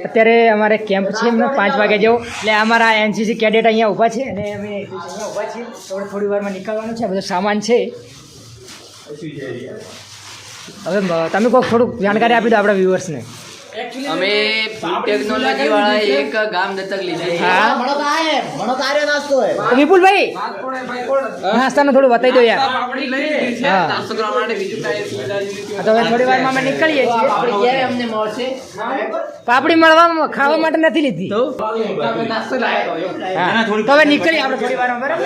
અત્યારે અમારે કેમ્પ છે એમનો 5 વાગે જેવો, એટલે અમારા એનસીસી કેડેટ અહીંયા ઊભા છે અને અમે અહીંયા ઊભા છીએ. થોડી વારમાં નીકળવાનું છે, બધો સામાન છે. હવે તમે કોઈ થોડુંક જાણકારી આપી દો આપણા વ્યુઅર્સને. અમે ટેકનોલોજી વાળા એક ગામ દત્તક લીધા. હા વિપુલભાઈ નાસ્તાનું થોડું બતાવી દો યાર. હા નાસ્તો કરવા માટે બીજું કાંઈ સુવિધા તો હવે થોડી વારમાં અમે નીકળીએ છીએ. ક્યારે અમને મળશે? પાપડી મળવા ખાવા માટે નથી લીધી. નાસ્તો લાવ્યો. હા તો હવે નીકળીએ આપણે થોડી વારમાં, બરાબર.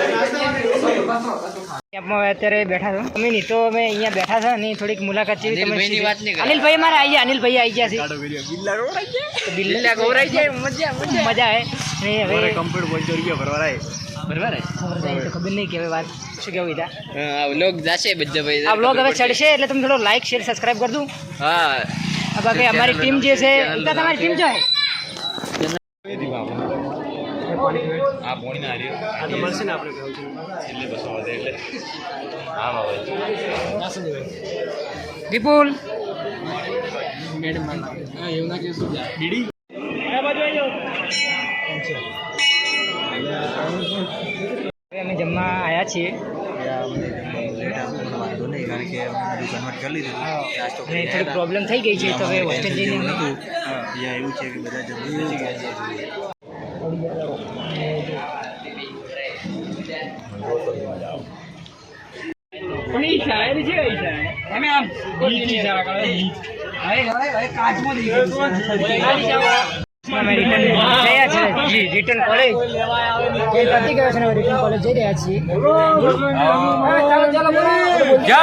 કેમ્પમાં અત્યારે બેઠા છો અમે નહીં તો અમે અહીંયા બેઠા છે અને થોડીક મુલાકાત જેવી અનિલભાઈની વાત નહીં કરો. અનિલભાઈ મારે આવી ગયા, અનિલભાઈ આવી ગયા છે. બિલ્લા ગોરાઈ જાય, મજા આવે. અને હવે કમ્પ્યુટર 500 રૂપિયા ભરવા બરાબર ને? ખબર નહીં કે હવે વાત શું કેવું ઈદા. હા વ્લોગ જાશે બધા ભાઈ. આ બ્લોગ હવે ચડશે એટલે તમે થોડો લાઈક શેર સબસ્ક્રાઇબ કરી દઉં. હા બાકી અમારી ટીમ જે છે ઈદા તમારી ટીમ જો છે. આ પોણી ના હારી આ તો મળશે ને આપણે કહું છું છેલ્લે બસો વધે એટલે હા બાબા વિપુલ મેડમ હા એવું ના કહેશું બીડી હવે અમે જમવા આવ્યા છીએ વાંધો નહીં કારણ કે અમે કન્વર્ટ કરી લીધું નાસ્તો અને થોડી પ્રોબ્લેમ થઈ ગઈ છે તો હવે હોસ્ટેલ જઈને અમે એવું છે કે બધા જમી ગયા છે રિટર્ન કોલેજ પતી ગયો છે ને રિટર્ન કોલેજ જઈ રહ્યા છીએ. જય